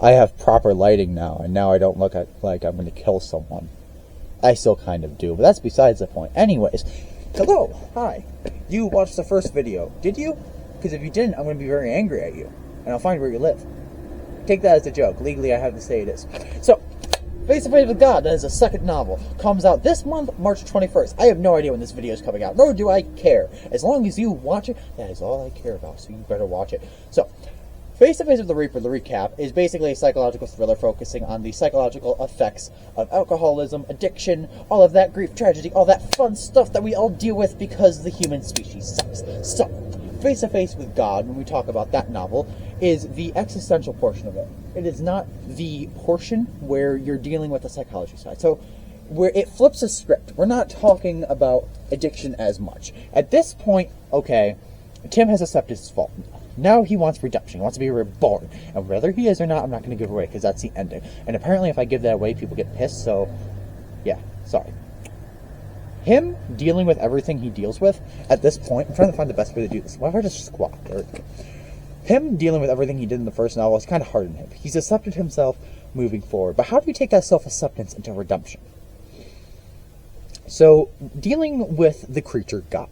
I have proper lighting now, and now I don't look like I'm going to kill someone. I still kind of do, but that's besides the point. Anyways, hello, hi. You watched the first video, did you? Because if you didn't, I'm going to be very angry at you, and I'll find where you live. Take that as a joke. Legally, I have to say it is. So, Face to Face with God, that is a second novel. Comes out this month, March 21st. I have no idea when this video is coming out, nor do I care. As long as you watch it, that is all I care about, so you better watch it. So, Face to Face with the Reaper, the recap, is basically a psychological thriller focusing on the psychological effects of alcoholism, addiction, all of that grief, tragedy, all that fun stuff that we all deal with because the human species sucks. So, Face to Face with God, when we talk about that novel, is the existential portion of it. It is not the portion where you're dealing with the psychology side. So, where it flips a script. We're not talking about addiction as much. At this point, okay, Tim has accepted his fault. Now he wants redemption. He wants to be reborn. And whether he is or not, I'm not going to give away, because that's the ending. And apparently if I give that away, people get pissed, so, yeah, sorry. Him dealing with everything he deals with, at this point, I'm trying to find the best way to do this. Why if I just squat? Him dealing with everything he did in the first novel is kind of hard on him. He's accepted himself moving forward. But how do you take that self-acceptance into redemption? So, dealing with the creature God.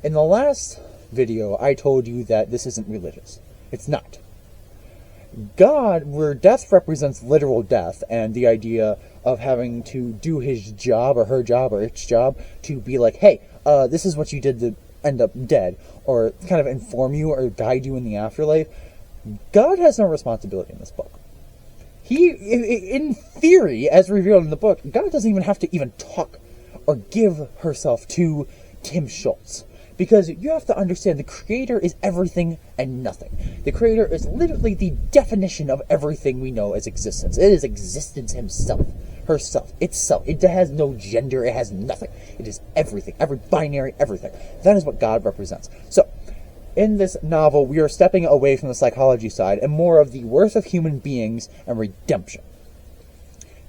In the last video, I told you that this isn't religious. It's not. God, where death represents literal death, and the idea of having to do his job, or her job, or its job, to be like, hey, this is what you did to end up dead, or kind of inform you or guide you in the afterlife. God has no responsibility in this book. He, in theory, as revealed in the book, God doesn't even have to even talk or give herself to Tim Schultz. Because you have to understand, the creator is everything and nothing. The creator is literally the definition of everything we know as existence. It is existence himself. Herself. Itself. It has no gender. It has nothing. It is everything. Every binary, everything. That is what God represents. So, in this novel, we are stepping away from the psychology side and more of the worth of human beings and redemption.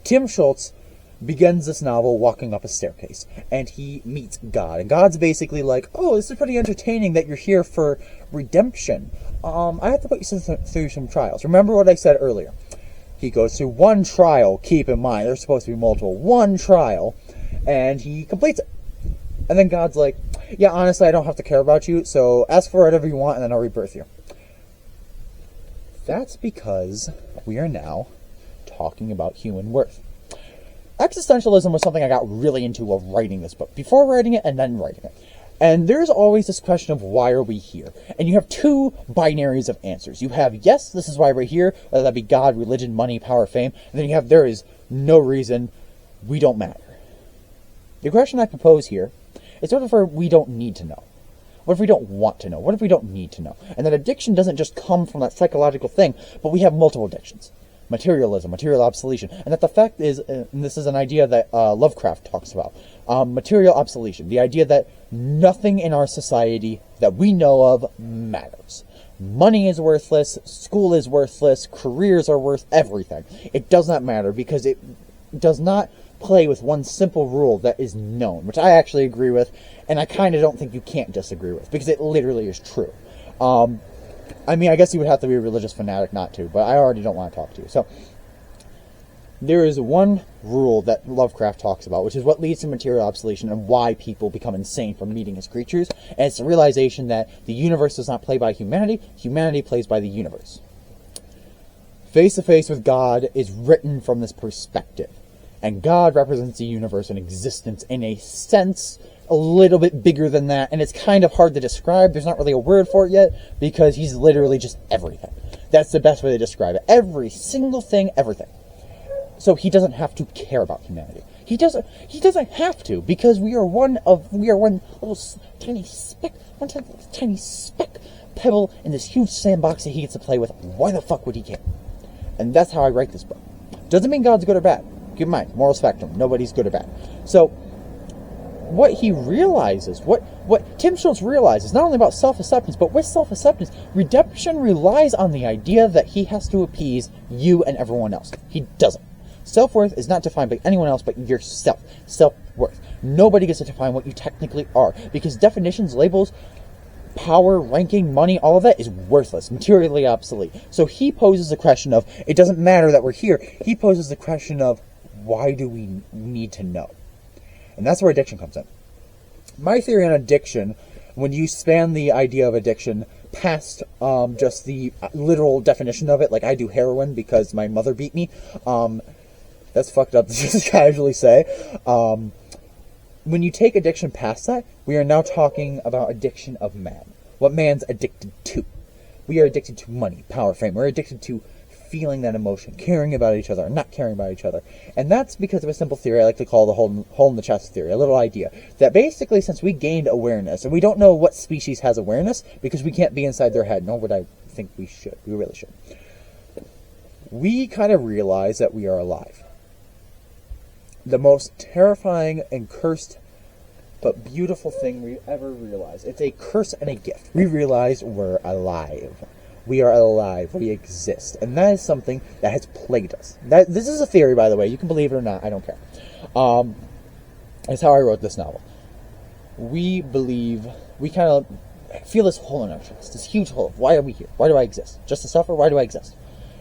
Tim Schultz begins this novel walking up a staircase, and he meets God. And God's basically like, oh, this is pretty entertaining that you're here for redemption. I have to put you through some trials. Remember what I said earlier. He goes through one trial, keep in mind, there's supposed to be multiple, one trial, and he completes it. And then God's like, yeah, honestly, I don't have to care about you, so ask for whatever you want, and then I'll rebirth you. That's because we are now talking about human worth. Existentialism was something I got really into while writing this book. Before writing it and then writing it. And there's always this question of why are we here? And you have two binaries of answers. You have, yes, this is why we're here, whether that be God, religion, money, power, fame. And then you have, there is no reason, we don't matter. The question I propose here is, what if we don't need to know? What if we don't want to know? What if we don't need to know? And that addiction doesn't just come from that psychological thing, but we have multiple addictions. Materialism, material obsolescence, and that the fact is, and this is an idea that Lovecraft talks about, material obsolescence, the idea that nothing in our society that we know of matters. Money is worthless, school is worthless, careers are worth everything. It does not matter because it does not play with one simple rule that is known, which I actually agree with, and I kind of don't think you can't disagree with, because it literally is true. I mean, I guess you would have to be a religious fanatic not to, but I already don't want to talk to you. So, there is one rule that Lovecraft talks about, which is what leads to material obsolescence and why people become insane from meeting his creatures, and it's the realization that the universe does not play by humanity, humanity plays by the universe. Face to Face with God is written from this perspective, and God represents the universe and existence in a sense a little bit bigger than that, and it's kind of hard to describe. There's not really a word for it yet, because he's literally just everything. That's the best way to describe it. Every single thing, everything. So he doesn't have to care about humanity. He doesn't have to, because we are one little tiny speck, tiny speck pebble in this huge sandbox that he gets to play with. Why the fuck would he care? And that's how I write this book. Doesn't mean God's good or bad. Keep in mind, moral spectrum. Nobody's good or bad. So, what he realizes, what Tim Schultz realizes, not only about self-acceptance, but with self-acceptance, redemption relies on the idea that he has to appease you and everyone else. He doesn't. Self-worth is not defined by anyone else but yourself. Self-worth. Nobody gets to define what you technically are, because definitions, labels, power, ranking, money, all of that is worthless, materially obsolete. So he poses the question of, it doesn't matter that we're here. He poses the question of, why do we need to know? And that's where addiction comes in. My theory on addiction, when you span the idea of addiction past just the literal definition of it, like I do heroin because my mother beat me, that's fucked up to just casually say. When you take addiction past that, we are now talking about addiction of man. What man's addicted to. We are addicted to money, power, fame. We're addicted to feeling that emotion, caring about each other, not caring about each other. And that's because of a simple theory I like to call the hole in the chest theory, a little idea. That basically, since we gained awareness, and we don't know what species has awareness, because we can't be inside their head, nor would I think we should. We really should. We kind of realize that we are alive. The most terrifying and cursed but beautiful thing we ever realize. It's a curse and a gift. We realize we're alive. We are alive. We exist. And that is something that has plagued us. This is a theory, by the way. You can believe it or not. I don't care. It's how I wrote this novel. We believe, we kind of feel this hole in our chest. This huge hole. Why are we here? Why do I exist? Just to suffer? Why do I exist?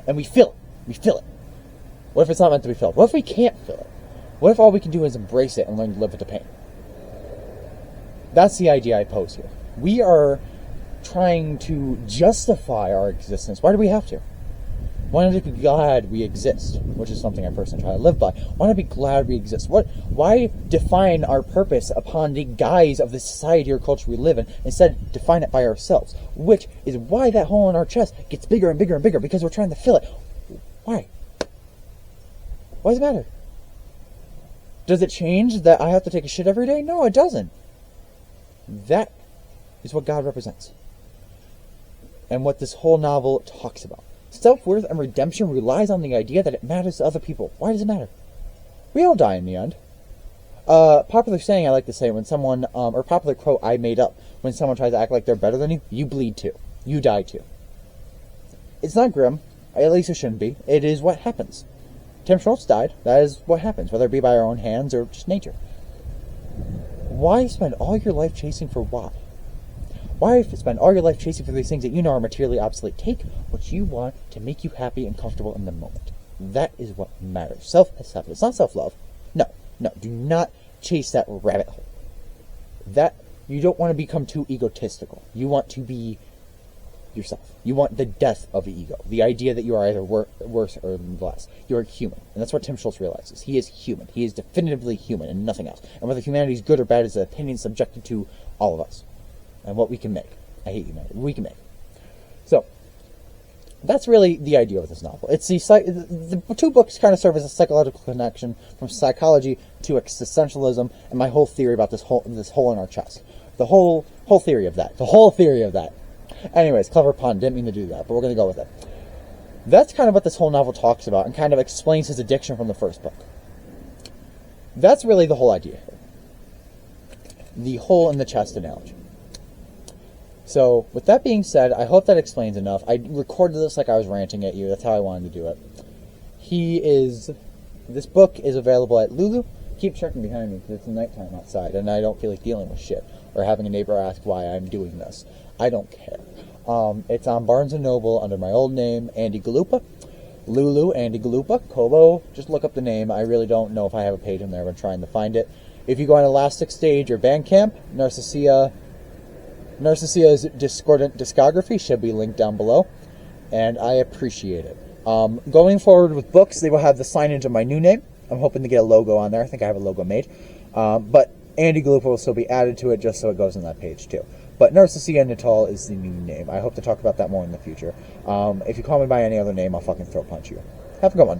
And we feel it. We feel it. What if it's not meant to be felt? What if we can't feel it? What if all we can do is embrace it and learn to live with the pain? That's the idea I pose here. We are trying to justify our existence. Why do we have to? Why not be glad we exist? Which is something I personally try to live by. Why not be glad we exist? Why define our purpose upon the guise of the society or culture we live in? Instead, define it by ourselves. Which is why that hole in our chest gets bigger and bigger and bigger, because we're trying to fill it. Why? Why does it matter? Does it change that I have to take a shit every day? No, it doesn't. That is what God represents. And what this whole novel talks about. Self-worth and redemption relies on the idea that it matters to other people. Why does it matter? We all die in the end. Popular saying I like to say when someone, or popular quote I made up, when someone tries to act like they're better than you, you bleed too. You die too. It's not grim. At least it shouldn't be. It is what happens. Tim Schultz died. That is what happens, whether it be by our own hands or just nature. Why spend all your life chasing for why? Why spend all your life chasing for these things that you know are materially obsolete? Take what you want to make you happy and comfortable in the moment. That is what matters. Self-acceptance. It's not self-love. No. Do not chase that rabbit hole. You don't want to become too egotistical. You want to be yourself. You want the death of the ego. The idea that you are either worse or less. You are human. And that's what Tim Schultz realizes. He is human. He is definitively human and nothing else. And whether humanity is good or bad is an opinion subjected to all of us. And what we can make. I hate humanity. We can make. So, that's really the idea of this novel. It's the two books kind of serve as a psychological connection from psychology to existentialism and my whole theory about this hole in our chest. The whole theory of that. The whole theory of that. Anyways, clever pun. Didn't mean to do that, but we're going to go with it. That's kind of what this whole novel talks about and kind of explains his addiction from the first book. That's really the whole idea here. The hole in the chest analogy. So, with that being said, I hope that explains enough. I recorded this like I was ranting at you. That's how I wanted to do it. This book is available at Lulu. Keep checking behind me because it's nighttime outside and I don't feel like dealing with shit or having a neighbor ask why I'm doing this. I don't care. It's on Barnes & Noble under my old name, Andy Galupa. Lulu, Andy Galupa. Kobo, just look up the name. I really don't know if I have a page in there. I'm trying to find it. If you go on Elastic Stage or Bandcamp, Narcissia's discordant discography should be linked down below, and I appreciate it. Going forward with books, they will have the signage of my new name. I'm hoping to get a logo on there. I think I have a logo made. But Andy Galupa will still be added to it just so it goes on that page too. But NARCISSIA NETAL is the new name. I hope to talk about that more in the future. If you call me by any other name, I'll fucking throat punch you. Have a good one.